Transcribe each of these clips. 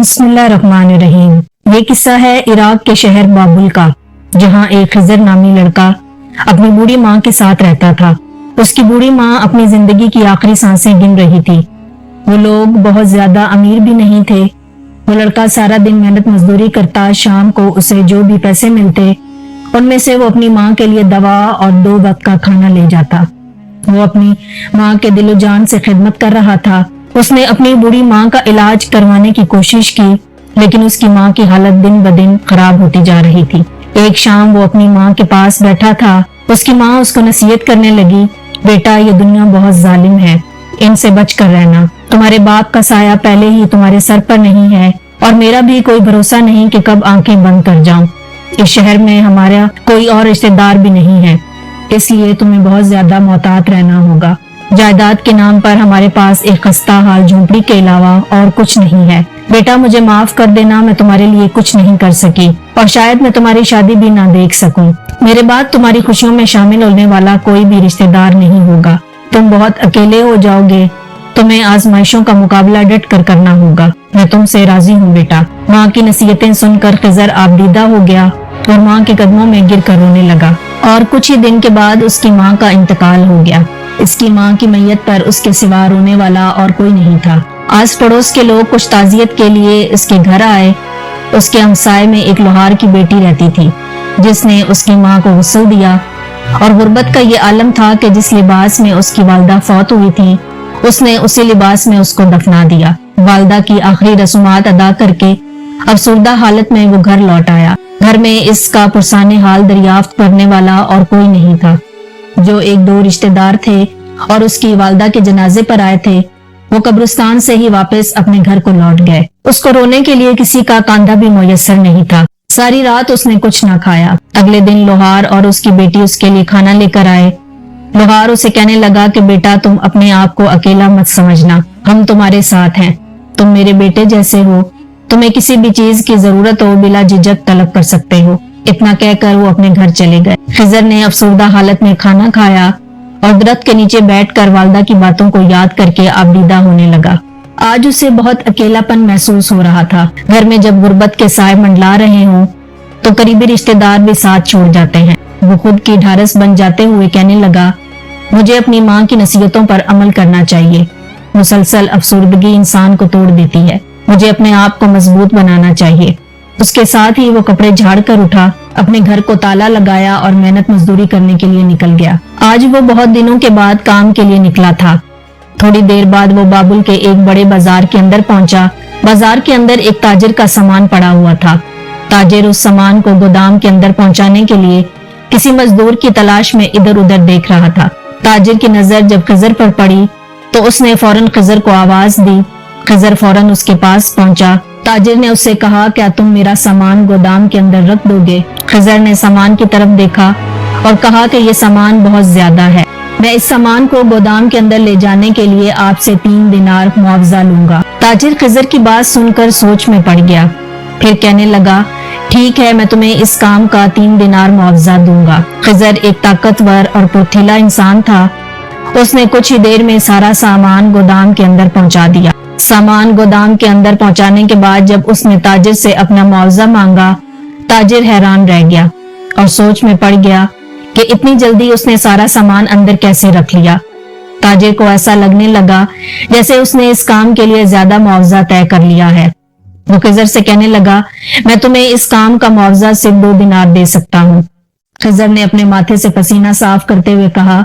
बिस्मिल्लाहिर्रहमानिर्रहीम। ये किस्सा है इराक के शहर बाबुल का, जहाँ एक खिजर नामी लड़का अपनी बूढ़ी माँ के साथ रहता था। उसकी बूढ़ी माँ अपनी जिंदगी की आखिरी सांसें गिन रही थी। वो लोग बहुत ज्यादा अमीर भी नहीं थे। वो लड़का सारा दिन मेहनत मजदूरी करता, शाम को उसे जो भी पैसे मिलते उनमें से वो अपनी माँ के लिए दवा और 2 वक्त का खाना ले जाता। वो अपनी माँ के दिलो जान से खिदमत कर रहा था। उसने अपनी बूढ़ी माँ का इलाज करवाने की कोशिश की, लेकिन उसकी माँ की हालत दिन ब दिन खराब होती जा रही थी। एक शाम वो अपनी माँ के पास बैठा था। उसकी माँ उसको नसीहत करने लगी, बेटा ये दुनिया बहुत जालिम है, इनसे बच कर रहना। तुम्हारे बाप का साया पहले ही तुम्हारे सर पर नहीं है और मेरा भी कोई भरोसा नहीं कि कब आंखें बंद कर जाऊं। इस शहर में हमारा कोई और रिश्तेदार भी नहीं है, इसलिए तुम्हें बहुत ज्यादा मोहतात रहना होगा। जायदाद के नाम पर हमारे पास एक खस्ता हाल झोंपड़ी के अलावा और कुछ नहीं है। बेटा मुझे माफ कर देना, मैं तुम्हारे लिए कुछ नहीं कर सकी और शायद मैं तुम्हारी शादी भी ना देख सकूं। मेरे बाद तुम्हारी खुशियों में शामिल होने वाला कोई भी रिश्तेदार नहीं होगा। तुम बहुत अकेले हो जाओगे। तुम्हें आजमाइशों का मुकाबला डट कर करना होगा। मैं तुमसे राजी हूँ बेटा। माँ की नसीहतें सुनकर खिजर आबदीदा हो गया और माँ के कदमों में गिर कर रोने लगा। और कुछ ही दिन के बाद उसकी माँ का इंतकाल हो गया। इसकी माँ की मैयत पर उसके सिवा रोने वाला और कोई नहीं था। आस पड़ोस के लोग कुछ ताजियत के लिए इसके घर आए। उसके हमसाए में एक लोहार की बेटी रहती थी, जिसने उसकी माँ को गुस्ल दिया। और गुर्बत का ये आलम था कि जिस लिबास में उसकी वालदा फौत हुई थी, उसने उसी लिबास में उसको दफना दिया। वालदा की आखिरी रसूमात अदा करके अफसुर्दा हालत में वो घर लौट आया। घर में इसका पुरसाने हाल दरियाफ्त करने वाला और कोई नहीं था। जो 1-2 रिश्तेदार थे और उसकी वालदा के जनाजे पर आए थे, वो कब्रिस्तान से ही वापस अपने घर को लौट गए। उसको रोने के लिए किसी का कांधा भी मुयस्सर नहीं था। सारी रात उसने कुछ न खाया। अगले दिन लोहार और उसकी बेटी उसके लिए खाना लेकर आए। लोहार उसे कहने लगा कि बेटा तुम अपने आप को अकेला मत समझना, हम तुम्हारे साथ हैं। तुम मेरे बेटे जैसे हो, तुम्हें किसी भी चीज की जरूरत हो बिला झिझक तलब कर सकते हो। इतना कहकर वो अपने घर चले गए। खिजर ने अफसुर्दा हालत में खाना खाया और दरख्त के नीचे बैठकर वालदा की बातों को याद करके आबदीदा होने लगा। आज उसे बहुत अकेलापन महसूस हो रहा था। घर में जब गुर्बत के साए मंडला रहे हों तो करीबी रिश्तेदार भी साथ छोड़ जाते हैं। वो खुद की ढारस बन जाते हुए कहने लगा, मुझे अपनी माँ की नसीहतों पर अमल करना चाहिए। मुसलसल अफसुर्दगी इंसान को तोड़ देती है। मुझे अपने आप को मजबूत बनाना चाहिए। उसके साथ ही वो कपड़े झाड़ कर उठा, अपने घर को ताला लगाया और मेहनत मजदूरी करने के लिए निकल गया। आज वो बहुत दिनों के बाद काम के लिए निकला था। थोड़ी देर बाद वो बाबुल के एक बड़े बाजार के अंदर पहुंचा। बाजार के अंदर एक ताजिर का सामान पड़ा हुआ था। ताजिर उस सामान को गोदाम के अंदर पहुंचाने के लिए किसी मजदूर की तलाश में इधर उधर देख रहा था। ताजिर की नजर जब खिजर पर पड़ी तो उसने फौरन खिजर को आवाज दी। खिजर फौरन उसके पास पहुंचा। ताजिर ने उससे कहा, क्या तुम मेरा सामान गोदाम के अंदर रख दोगे? खिजर ने सामान की तरफ देखा और कहा कि ये सामान बहुत ज्यादा है। मैं इस सामान को गोदाम के अंदर ले जाने के लिए आपसे 3 दिनार मुआवजा लूंगा। ताजिर खिजर की बात सुनकर सोच में पड़ गया। फिर कहने लगा, ठीक है, मैं तुम्हें इस काम का 3 दिनार मुआवजा दूंगा। खिजर एक ताकतवर और फुर्तीला इंसान था। उसने कुछ ही देर में सारा सामान गोदाम के अंदर पहुंचा दिया। सामान गोदाम के अंदर पहुंचाने के बाद जब उसने ताजिर से अपना मुआवजा मांगा, ताजिर हैरान रह गया और सोच में पड़ गया कि इतनी जल्दी उसने सारा सामान अंदर कैसे रख लिया। ताजिर को ऐसा लगने लगा जैसे उसने इस काम के लिए ज्यादा मुआवजा तय कर लिया है। वो खिजर से कहने लगा, मैं तुम्हें इस काम का मुआवजा सिर्फ 2 दिनार दे सकता हूँ। खिजर ने अपने माथे से पसीना साफ करते हुए कहा,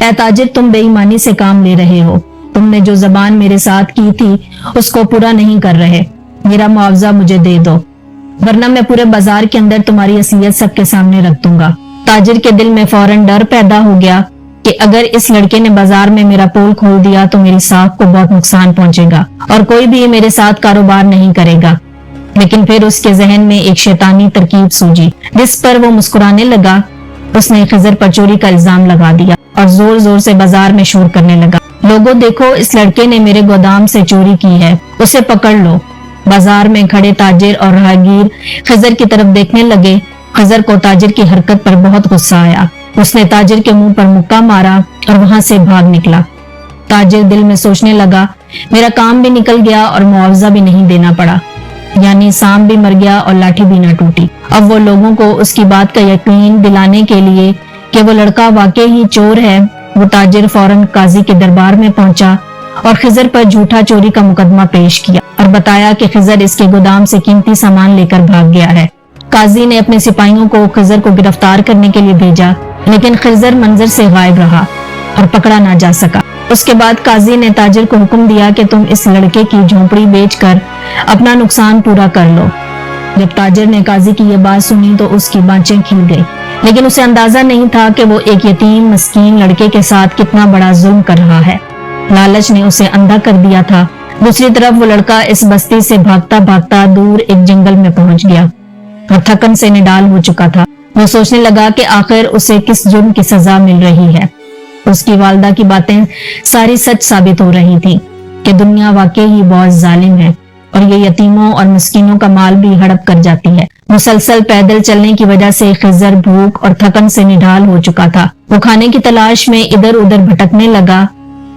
ऐ ताजिर, तुम बेईमानी से काम ले रहे हो। तुमने जो जबान मेरे साथ की थी उसको पूरा नहीं कर रहे। मेरा मुआवजा मुझे दे दो, वरना मैं पूरे बाजार के अंदर तुम्हारी असलियत सबके सामने रख दूंगा। ताजिर के दिल में फौरन डर पैदा हो गया कि अगर इस लड़के ने बाजार में मेरा पोल खोल दिया तो मेरी साख को बहुत नुकसान पहुंचेगा और कोई भी मेरे साथ कारोबार नहीं करेगा। लेकिन फिर उसके जहन में एक शैतानी तरकीब सूझी, जिस पर वो मुस्कुराने लगा। उसने खिजर पर चोरी का इल्जाम लगा दिया और जोर जोर से बाजार में शोर करने लगा, लोगों देखो, इस लड़के ने मेरे गोदाम से चोरी की है, उसे पकड़ लो। बाजार में खड़े ताजिर और राहगीर खिजर की तरफ देखने लगे। खिजर को ताजिर की हरकत पर बहुत गुस्सा आया। उसने ताजिर के मुंह पर मुक्का मारा और वहां से भाग निकला। ताजिर दिल में सोचने लगा, मेरा काम भी निकल गया और मुआवजा भी नहीं देना पड़ा। यानी सांप भी मर गया और लाठी भी न टूटी। अब वो लोगों को उसकी बात का यकीन दिलाने के लिए कि वो लड़का वाकई ही चोर है, वो ताजिर फौरन काजी के दरबार में पहुंचा और खिजर पर झूठा चोरी का मुकदमा पेश किया और बताया कि खिजर इसके गोदाम से कीमती सामान लेकर भाग गया है। काजी ने अपने सिपाहियों को खिजर को गिरफ्तार करने के लिए भेजा, लेकिन खिजर मंजर से गायब रहा और पकड़ा ना जा सका। उसके बाद काजी ने ताजिर को हुक्म दिया कि तुम इस लड़के की झोंपड़ी बेचकर अपना नुकसान पूरा कर लो। जब ताजिर ने काजी की ये बात सुनी तो उसकी बाँचें खिल गई, लेकिन उसे अंदाजा नहीं था कि वो एक यतीम मस्कीन लड़के के साथ कितना बड़ा जुल्म कर रहा है। लालच ने उसे अंधा कर दिया था। दूसरी तरफ वो लड़का इस बस्ती से भागता भागता दूर एक जंगल में पहुंच गया और थकन से निडाल हो चुका था। वो सोचने लगा कि आखिर उसे किस जुर्म की सजा मिल रही है। उसकी वालदा की बातें सारी सच साबित हो रही थी कि दुनिया वाकई ही बहुत जालिम है और ये यतीमों और मिस्कीनों का माल भी हड़प कर जाती है। मुसलसल पैदल चलने की वजह से खिजर भूख और थकन से निढाल हो चुका था। वो खाने की तलाश में इधर उधर भटकने लगा,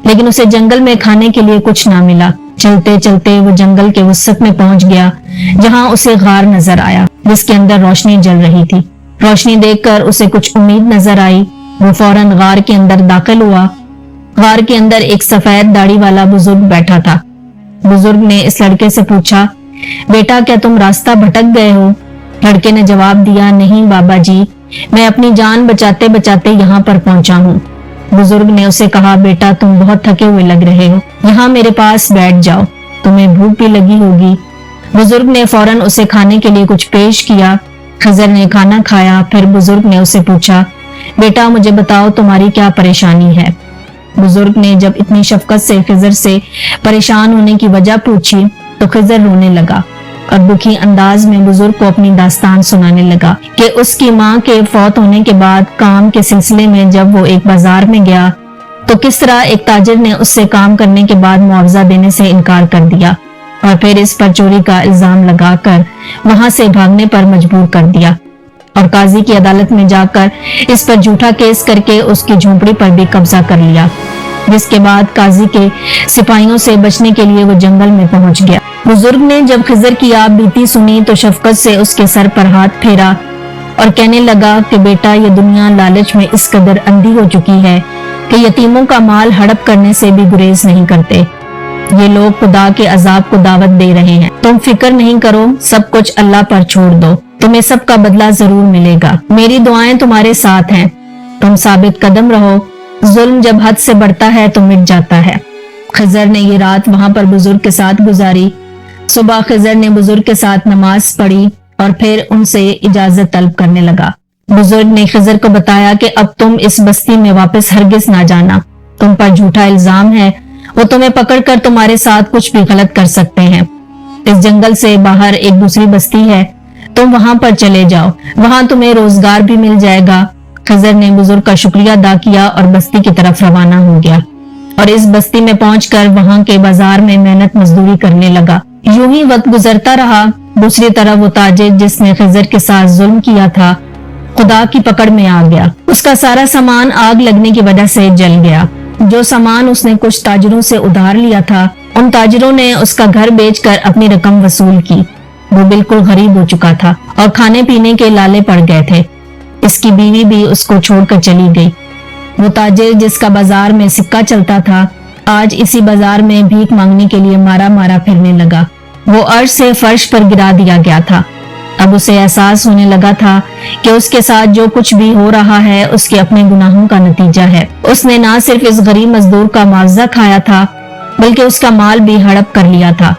लेकिन उसे जंगल में खाने के लिए कुछ ना मिला। चलते चलते वो जंगल के वसत में पहुंच गया, जहां उसे गार नजर आया जिसके अंदर रोशनी जल रही थी। रोशनी देखकर उसे कुछ उम्मीद नजर आई। वो फौरन गार के अंदर दाखिल हुआ। गार के अंदर एक सफेद दाढ़ी वाला बुजुर्ग बैठा था। बुजुर्ग ने इस लड़के से पूछा, बेटा क्या तुम रास्ता भटक गए हो? लड़के ने जवाब दिया, नहीं बाबा जी, मैं अपनी जान बचाते बचाते यहाँ पर पहुंचा हूँ। बुजुर्ग ने उसे कहा, बेटा तुम बहुत थके हुए लग रहे हो, यहाँ मेरे पास बैठ जाओ, तुम्हें भूख भी लगी होगी। बुजुर्ग ने फौरन उसे खाने के लिए कुछ पेश किया। खिजर ने खाना खाया। फिर बुजुर्ग ने उसे पूछा, बेटा मुझे बताओ तुम्हारी क्या परेशानी है? बुजुर्ग ने जब इतनी शफकत से खिजर से परेशान होने की वजह पूछी तो खिजर रोने लगा और दुखी अंदाज में बुजुर्ग को अपनी दास्तान सुनाने लगा कि उसकी माँ के फौत होने के बाद काम के सिलसिले में जब वो एक बाजार में गया तो किस तरह एक ताजिर ने उससे काम करने के बाद मुआवजा देने से इनकार कर दिया और फिर इस पर चोरी का इल्जाम लगाकर वहां से भागने पर मजबूर कर दिया और काजी की अदालत में जाकर इस पर झूठा केस करके उसकी झोंपड़ी पर भी कब्जा कर लिया। जिसके बाद काजी के सिपाहियों से बचने के लिए वो जंगल में पहुंच गया। बुजुर्ग ने जब खिजर की आप बीती सुनी तो शफकत से उसके सर पर हाथ फेरा और कहने लगा कि बेटा ये दुनिया लालच में इस कदर अंधी हो चुकी है कि यतीमों का माल हड़प करने से भी गुरेज नहीं करते। ये लोग खुदा के अजाब को दावत दे रहे हैं। तुम फिक्र नहीं करो, सब कुछ अल्लाह पर छोड़ दो, तुम्हें सबका बदला जरूर मिलेगा। मेरी दुआएं तुम्हारे साथ हैं, तुम साबित कदम रहो। जुल्म जब हद से बढ़ता है तो मिट जाता है। खिजर ने ये रात वहां पर बुजुर्ग के साथ गुजारी। सुबह खिजर ने बुजुर्ग के साथ नमाज पढ़ी और फिर उनसे इजाजत तलब करने लगा। बुजुर्ग ने खिजर को बताया कि अब तुम इस बस्ती में वापस हरगिज ना जाना, तुम पर झूठा इल्जाम है, वो तुम्हें पकड़कर तुम्हारे साथ कुछ भी गलत कर सकते हैं। इस जंगल से बाहर एक दूसरी बस्ती है, तुम वहां पर चले जाओ, वहां तुम्हें रोजगार भी मिल जाएगा। खिजर ने बुजुर्ग का शुक्रिया अदा किया और बस्ती की तरफ रवाना हो गया और इस बस्ती में पहुंचकर वहां के बाजार में मेहनत मजदूरी करने लगा। यूं ही वक्त गुजरता रहा। दूसरी तरफ वो ताजिर जिसने खिजर के साथ जुल्म किया था खुदा की पकड़ में आ गया। उसका सारा सामान आग लगने की वजह से जल गया। जो सामान उसने कुछ ताजिरों से उधार लिया था, उन ताजिरों ने उसका घर बेचकर अपनी रकम वसूल की। वो बिल्कुल गरीब हो चुका था और खाने पीने के लाले पड़ गए थे। इसकी बीवी भी उसको छोड़कर चली गई। वो ताजिर जिसका बाजार में सिक्का चलता था, आज इसी बाजार में भीख मांगने के लिए मारा मारा फिरने लगा। वो अर्श से फर्श पर गिरा दिया गया था। अब उसे एहसास होने लगा था कि उसके साथ जो कुछ भी हो रहा है उसके अपने गुनाहों का नतीजा है। उसने ना सिर्फ इस गरीब मजदूर का मुआवजा खाया था, बल्कि उसका माल भी हड़प कर लिया था,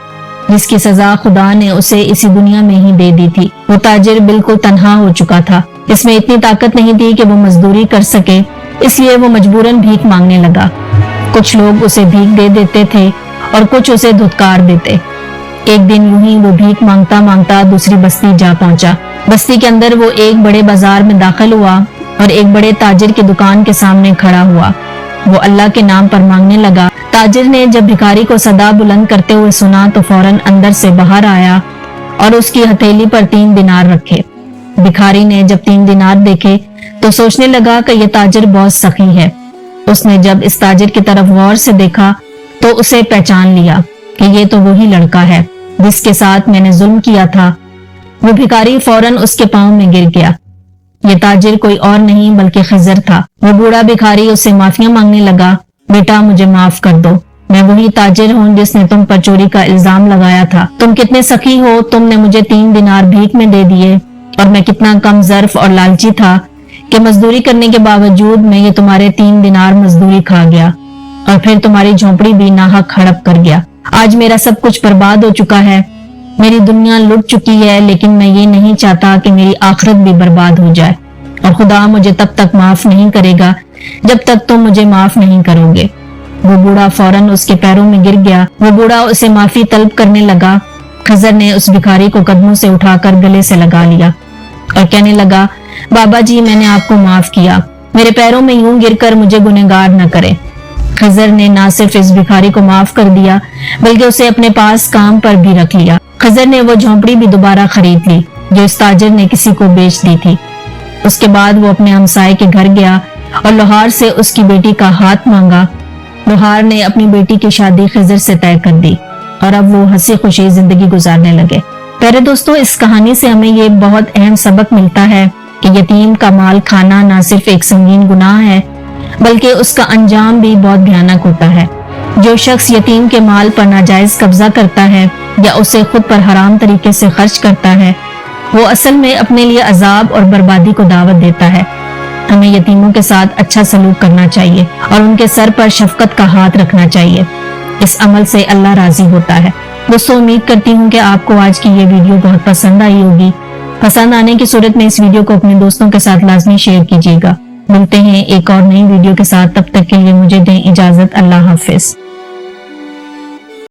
जिसकी सजा खुदा ने उसे इसी दुनिया में ही दे दी थी। वो ताजिर बिल्कुल तन्हा हो चुका था। इसमें इतनी ताकत नहीं थी कि वो मजदूरी कर सके, इसलिए वो मजबूरन भीख मांगने लगा। कुछ लोग उसे भीख दे देते थे और कुछ उसे धुतकार देते। एक दिन यूं ही वो भीख मांगता मांगता दूसरी बस्ती जा पहुंचा। बस्ती के अंदर वो एक बड़े बाजार में दाखिल हुआ और एक बड़े ताजिर की दुकान के सामने खड़ा हुआ। वो अल्लाह के नाम पर मांगने लगा। ताजिर ने जब भिखारी को सदा बुलंद करते हुए सुना तो फौरन अंदर से बाहर आया और उसकी हथेली पर 3 दिनार रखे। भिखारी ने जब 3 दिनार देखे तो सोचने लगा कि यह ताजिर बहुत सखी है। उसने जब इस ताजिर की तरफ गौर से देखा तो उसे पहचान लिया कि ये तो वही लड़का है جس کے ساتھ میں نے ظلم کیا تھا۔ وہ بھکاری فوراً اس کے پاؤں میں گر گیا۔ یہ تاجر کوئی اور نہیں بلکہ خضر تھا۔ وہ بوڑھا بھکاری اس سے معافیاں مانگنے لگا، بیٹا مجھے معاف کر دو، میں وہی تاجر ہوں جس نے تم پر چوری کا الزام لگایا تھا۔ تم کتنے سخی ہو، تم نے مجھے 3 دینار بھیک میں دے دیے، اور میں کتنا کم ظرف اور لالچی تھا کہ مزدوری کرنے کے باوجود میں یہ تمہارے 3 دینار مزدوری کھا گیا، اور پھر تمہاری جھونپڑی بھی ناحق ہڑپ کر گیا۔ آج میرا سب کچھ برباد ہو چکا ہے، میری دنیا لٹ چکی ہے، لیکن میں یہ نہیں چاہتا کہ میری آخرت بھی برباد ہو جائے، اور خدا مجھے تب تک معاف نہیں کرے گا جب تک تم مجھے معاف نہیں کرو گے۔ وہ بوڑھا فوراً اس کے پیروں میں گر گیا۔ وہ بوڑھا اسے معافی طلب کرنے لگا۔ خضر نے اس بھکاری کو قدموں سے اٹھا کر گلے سے لگا لیا اور کہنے لگا، بابا جی میں نے آپ کو معاف کیا، میرے پیروں میں یوں گر کر مجھے گنہگار نہ کرے۔ خضر نے نہ صرف اس بھکاری کو معاف کر دیا بلکہ اسے اپنے پاس کام پر بھی رکھ لیا۔ خضر نے وہ جھونپڑی بھی دوبارہ خرید لی جو اس تاجر نے کسی کو بیچ دی تھی۔ اس کے بعد وہ اپنے ہمسائے کے گھر گیا اور لوہار سے اس کی بیٹی کا ہاتھ مانگا۔ لوہار نے اپنی بیٹی کی شادی خضر سے طے کر دی اور اب وہ ہنسی خوشی زندگی گزارنے لگے۔ پیارے دوستوں، اس کہانی سے ہمیں یہ بہت اہم سبق ملتا ہے کہ یتیم کا مال کھانا نہ صرف ایک سنگین گناہ ہے بلکہ اس کا انجام بھی بہت بھیانک ہوتا ہے۔ جو شخص یتیم کے مال پر ناجائز قبضہ کرتا ہے یا اسے خود پر حرام طریقے سے خرچ کرتا ہے، وہ اصل میں اپنے لیے عذاب اور بربادی کو دعوت دیتا ہے۔ ہمیں یتیموں کے ساتھ اچھا سلوک کرنا چاہیے اور ان کے سر پر شفقت کا ہاتھ رکھنا چاہیے۔ اس عمل سے اللہ راضی ہوتا ہے۔ دوستوں، امید کرتی ہوں کہ آپ کو آج کی یہ ویڈیو بہت پسند آئی ہوگی۔ پسند آنے کی صورت میں اس ویڈیو کو اپنے دوستوں کے ساتھ لازمی شیئر کیجیے گا۔ ملتے ہیں ایک اور نئی ویڈیو کے ساتھ، تب تک کے لیے مجھے دیں اجازت۔ اللہ حافظ۔